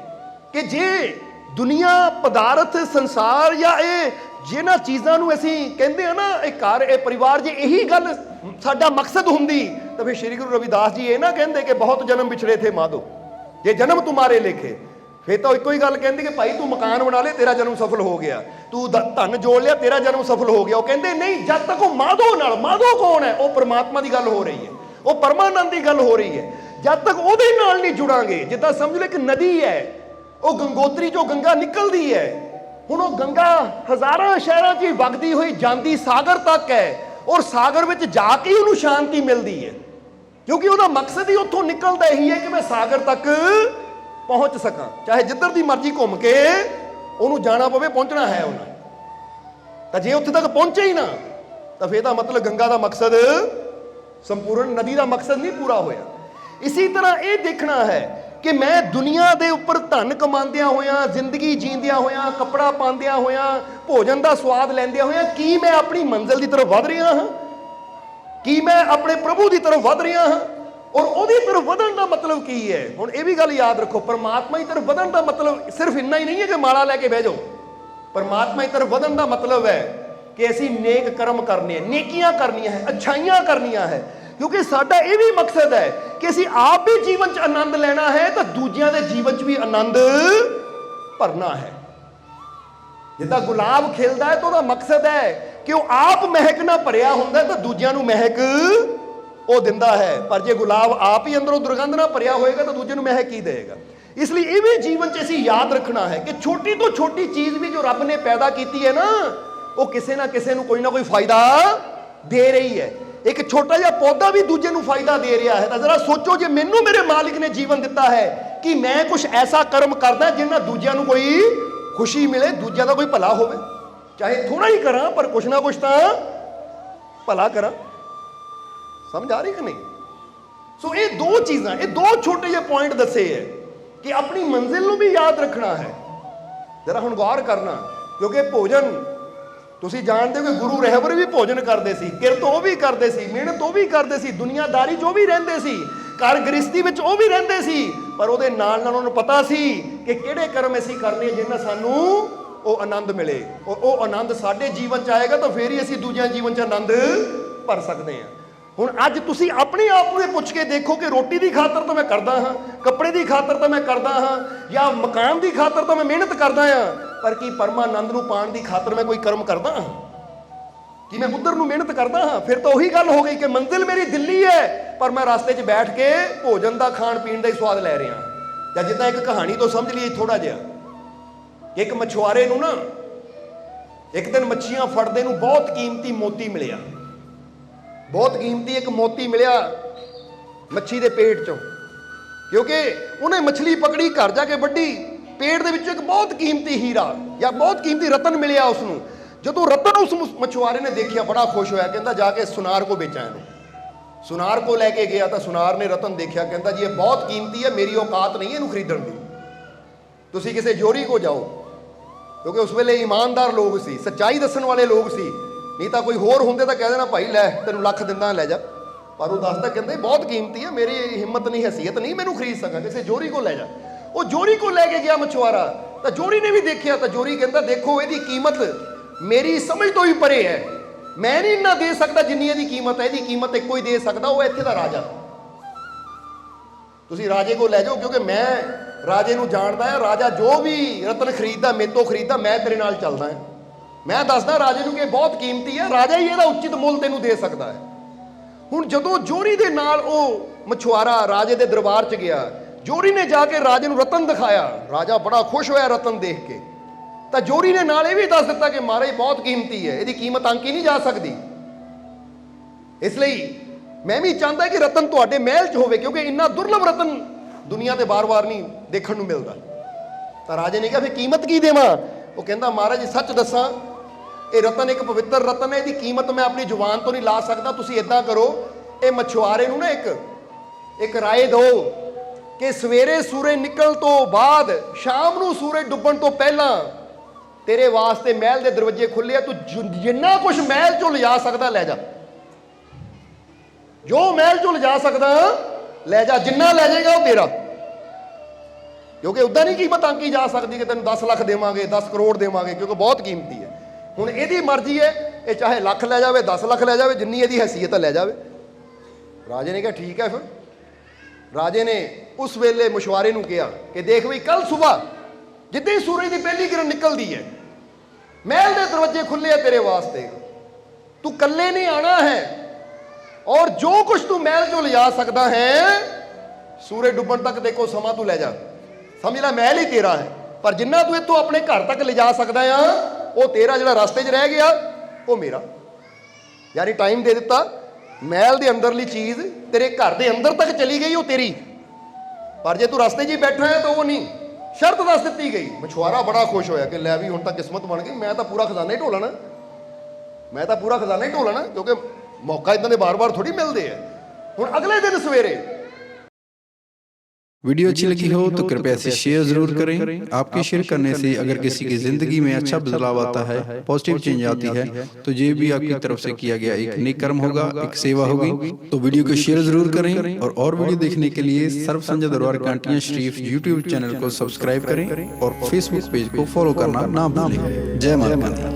Speaker 1: ਕਿ ਜੇ ਦੁਨੀਆ, ਪਦਾਰਥ, ਸੰਸਾਰ ਜਾਂ ਇਹ ਜਿਨ੍ਹਾਂ ਚੀਜ਼ਾਂ ਨੂੰ ਅਸੀਂ ਕਹਿੰਦੇ ਆ ਨਾ, ਇਹ ਘਰ, ਇਹ ਪਰਿਵਾਰ, ਜੇ ਇਹੀ ਗੱਲ ਸਾਡਾ ਮਕਸਦ ਹੁੰਦੀ ਤਾਂ ਫਿਰ ਸ਼੍ਰੀ ਗੁਰੂ ਰਵਿਦਾਸ ਜੀ ਇਹ ਨਾ ਕਹਿੰਦੇ ਕਿ ਬਹੁਤ ਜਨਮ ਵਿਛੜੇ ਥੇ ਮਾਧੋ ਜੇ ਜਨਮ ਤੁਮਾਰੇ ਲੇਖੇ। ਫਿਰ ਤਾਂ ਇੱਕੋ ਹੀ ਗੱਲ ਕਹਿੰਦੇ ਕਿ ਭਾਈ ਤੂੰ ਮਕਾਨ ਬਣਾ ਲੈ, ਤੇਰਾ ਜਨਮ ਸਫਲ ਹੋ ਗਿਆ, ਤੂੰ ਧਨ ਜੋੜ ਲਿਆ, ਤੇਰਾ ਜਨਮ ਸਫਲ ਹੋ ਗਿਆ। ਉਹ ਕਹਿੰਦੇ ਨਹੀਂ, ਜਦ ਤੱਕ ਉਹ ਮਾਧੋ ਨਾਲ, ਮਾਧੋ ਕੌਣ ਹੈ? ਉਹ ਪਰਮਾਤਮਾ ਦੀ ਗੱਲ ਹੋ ਰਹੀ ਹੈ, ਉਹ ਪਰਮਾਨੰਦ ਦੀ ਗੱਲ ਹੋ ਰਹੀ ਹੈ। ਜਦ ਤੱਕ ਉਹਦੇ ਨਾਲ ਨਹੀਂ ਜੁੜਾਂਗੇ, ਜਿੱਦਾਂ ਸਮਝ ਲਓ ਇੱਕ ਨਦੀ ਹੈ, ਉਹ ਗੰਗੋਤਰੀ 'ਚੋਂ ਗੰਗਾ ਨਿਕਲਦੀ ਹੈ, ਹੁਣ ਉਹ ਗੰਗਾ ਹਜ਼ਾਰਾਂ ਸ਼ਹਿਰਾਂ 'ਚ ਵਗਦੀ ਹੋਈ ਜਾਂਦੀ ਸਾਗਰ ਤੱਕ ਹੈ, ਔਰ ਸਾਗਰ ਵਿੱਚ ਜਾ ਕੇ ਉਹਨੂੰ ਸ਼ਾਂਤੀ ਮਿਲਦੀ ਹੈ, ਕਿਉਂਕਿ ਉਹਦਾ ਮਕਸਦ ਹੀ ਉੱਥੋਂ ਨਿਕਲਦਾ ਇਹੀ ਹੈ ਕਿ ਮੈਂ ਸਾਗਰ ਤੱਕ ਪਹੁੰਚ ਸਕਾਂ, ਚਾਹੇ ਜਿੱਧਰ ਦੀ ਮਰਜ਼ੀ ਘੁੰਮ ਕੇ ਉਹਨੂੰ ਜਾਣਾ ਪਵੇ, ਪਹੁੰਚਣਾ ਹੈ ਉਹਨਾਂ। ਤਾਂ ਜੇ ਉੱਥੇ ਤੱਕ ਪਹੁੰਚੇ ਹੀ ਨਾ ਤਾਂ ਫਿਰ ਇਹਦਾ ਮਤਲਬ ਗੰਗਾ ਦਾ ਮਕਸਦ ਸੰਪੂਰਨ, ਨਦੀ ਦਾ ਮਕਸਦ ਨਹੀਂ ਪੂਰਾ ਹੋਇਆ। ਇਸੇ ਤਰ੍ਹਾਂ ਇਹ ਦੇਖਣਾ ਹੈ कि मैं दुनिया के उपर धन कमांदियां होया, जिंदगी जींदियां होया, कपड़ा पांदियां होया, भोजन का स्वाद लैंदियां होया, की मैं अपनी मंजिल की तरफ वध रहा हाँ? की मैं अपने प्रभु की तरफ वध रहा हाँ? और उहदी तरफ वधन का मतलब की है? हुण ये भी गल याद रखो, परमात्मा की तरफ वधन का मतलब सिर्फ इन्ना ही नहीं है कि माला लैके बह जाओ। परमात्मा की तरफ वधन का मतलब है कि असीं नेक कर्म करने, नेकियां करनियां है, अच्छाइयां करनियां है, क्योंकि साडा ये भी मकसद है कि असीं आप भी जीवन च आनंद लेना है तो दूजियां दे जीवन च भी आनंद भरना है। जिद्दां गुलाब खिलदा है तो उसदा मकसद है कि वो आप महक ना भरिया हुंदा तो दूजियां नूं महक वो दिंदा है, पर जे गुलाब आप ही अंदरों दुर्गंध ना भरिया होएगा तो दूजे नूं महक की देगा। इसलिए ये भी जीवन च असीं याद रखना है कि छोटी तो छोटी चीज़ भी जो रब ने पैदा की है ना, वो किसी ना किसी को कोई ना कोई फायदा दे रही है। एक छोटा जिहा पौधा भी दूजे को फायदा दे रहा है। तो जरा सोचो, जे मैनू मेरे मालिक ने जीवन दिता है कि मैं कुछ ऐसा कर्म करदा जिन्ना दूजिया को कोई खुशी मिले, दूजिया का कोई भला हो, चाहे थोड़ा ही करा पर कुछ ना कुछ तो भला करा। समझ आ रही कि नहीं? सो ये दो चीज़ां, ये दो छोटे जे पॉइंट दसे है कि अपनी मंजिल को भी याद रखना है। जरा हुण गौर करना, क्योंकि भोजन तुसीं जानते हो कि गुरु रहबर भी भोजन करते सी, किरत वो भी करते सी, मेहनत वो भी करते सी, दुनियादारी जो भी रहंदे सी, घर गृहस्थी विच वो भी रहंदे सी, पर उहदे नाल नाल उन्होंने पता सी कि किहड़े कर्म असीं करने जिन्हां सानूं वो आनंद मिले। और वो आनंद साडे जीवन च आएगा तो फिर ही असीं दूजियां जीवन च आनंद भर सकते हैं। हुण अज तुसीं अपने आप को पुछ के देखो कि रोटी की खातर तो मैं करदा हाँ, कपड़े की खातर तो मैं करदा हाँ, या मकान की खातर तो मैं मेहनत करदा हाँ, पर की परमानंद नूं पाण की खातर मैं कोई कर्म करदा हाँ? कि मैं उधर नूं मेहनत करदा हाँ? फिर तो वही गल हो गई कि मंजिल मेरी दिल्ली है, पर मैं रास्ते 'च बैठ के भोजन का खाण पीण का ही स्वाद लै रहा। या जिद्दां एक कहानी तो समझ लीए थोड़ा जिहा, एक मछुआरे नूं ना एक दिन मच्छियां फड़दे नूं बहुत कीमती मोती मिलिया, बहुत कीमती एक मोती मिलिया मच्छी के पेट चों, क्योंकि उन्हें मछली पकड़ी, घर जाके वड्डी, पेट दे विचों एक बहुत कीमती हीरा या बहुत कीमती रतन मिलिया उसनूं। जदों रतन उस मछुआरे ने देखिया बड़ा खुश होया, कहंदा जाके सुनार को बेचा इहनूं। सुनार को लैके गया तो सुनार ने रतन देखिया, कहंदा जी ये बहुत कीमती है, मेरी औकात नहीं इहनूं खरीदण दी, तुसीं किसी जोरी को जाओ, क्योंकि उस वेले ईमानदार लोग सी, सच्चाई दस्सण वाले लोग सी, नहीं तो कोई होर होंदे तो कह देना भाई लै तेनों लख दिंदा लै जा, पर वो दसदा कहंदे बहुत कीमती है, मेरी हिम्मत नहीं, हैसीयत नहीं मैनूं खरीद सकां, किसी जोरी को लै जा। वो जोरी को लैके गया मछुआरा, तो जोरी ने भी देखिया, तो जोरी कहंदा देखो इहदी कीमत मेरी समझ तो ही परे है, मैं नहीं इन्ना दे सकता जिन्नी इहदी कीमत है, इहदी कीमत एक कोई दे सकदा, वो इत्थे दा राजा, तुसीं राजे को लै जाओ, क्योंकि मैं राजे नूं जाणदा है, राजा जो भी रतन खरीददा मेरे तो खरीददा, मैं तेरे नाल चलदा है, मैं दसदा राजे नूं कि बहुत कीमती है, राजा ही इहदा उचित मुੱਲ तैनूं दे सकदा है। हुण जदों जोरी दे नाल ओ मछुआरा राजे दे दरबार च गया, जोरी ने जाके राजे नूं रतन दिखाया, राजा बड़ा खुश होया रतन देख के, तो जोरी ने नाल ये भी दस दिता कि महाराज बहुत कीमती है, इहदी कीमत आंकी नहीं जा सकती, इसलिए मैं भी चाहता कि रतन तुहाडे महल च होवे, क्योंकि इन्ना दुर्लभ रतन दुनिया ते बार बार नहीं देखण नूं मिलदा। तो राजे ने कहा फिर कीमत की देवां? वो कहंदा महाराज जी सच दसां, ये रतन एक पवित्र रतन है, इसकी कीमत मैं अपनी जुबान तो नहीं ला सकता, तुसीं इदां करो, ये मछुआरे नूं ना एक राय दो कि सवेरे सूरज निकल तो बाद शाम नूं सूरज डुब्बण तो पहला तेरे वास्ते महल के दरवाजे खुले आ, तू जिन्ना कुछ महल चों लिजा सकदा लै जा, जो महल चों लिजा सकदा लै जा, जिन्ना लै जाएगा वो तेरा, क्योंकि उदा नहीं कीमत आंकी जा सकती कि तेन 10 लाख देवांगे, 10 करोड़ देवांगे, क्योंकि बहुत कीमती है। हुण इहदी मर्जी है, ये चाहे लख लै जावे, 10 लाख लै जावे, जिन्नी इहदी हैसीयत लै जावे। राजे ने कहा ठीक है। फिर राजे ने उस वेले मछुआरे नूं कहा कि देख बई कल सुबह जिद्दां ही सूरज की पहली किरण निकलती है, महल के दरवाजे खुले हैं तेरे वास्ते, तू कल्ले नहीं आना है, और जो कुछ तू महल चों लिजा सकदा है सूरज डुब्बण तक देखो समा तू लै जा, समझ ला महल ही तेरा है, पर जिन्ना तू इत्थों अपने घर तक लिजा सकदा आ वो तेरा, जिहड़ा रास्ते 'च रह गया वो मेरा। यानी टाइम दे दिता, महल के अंदरली चीज़ तेरे घर के अंदर तक चली गई वो तेरी, पर जे तू रास्ते 'च ही बैठा है तो वो नहीं, शर्त दस दी गई। मछुआरा बड़ा खुश होया कि लै भी हुण तां किस्मत बन गई, मैं तो पूरा खजाना ही ढोलना, मैं तो पूरा खजाना ही ढोलना, क्योंकि मौका इदां दे बार बार थोड़ी मिलते हैं। हुण अगले दिन सवेरे
Speaker 2: वीडियो अच्छी लगी हो तो कृपया इसे शेयर जरूर करें। आपके शेयर करने से अगर किसी की जिंदगी में अच्छा बदलाव आता है, पॉजिटिव चेंज आती है, तो ये भी आपकी तरफ से किया गया एक नेक कर्म होगा, एक सेवा होगी। तो वीडियो को शेयर जरूर करें, और वीडियो देखने के लिए सर्व संजय दरबार कांटियां शरीफ यूट्यूब चैनल को सब्सक्राइब करें और फेसबुक पेज को फॉलो करना ना भूलें। जय माता दी।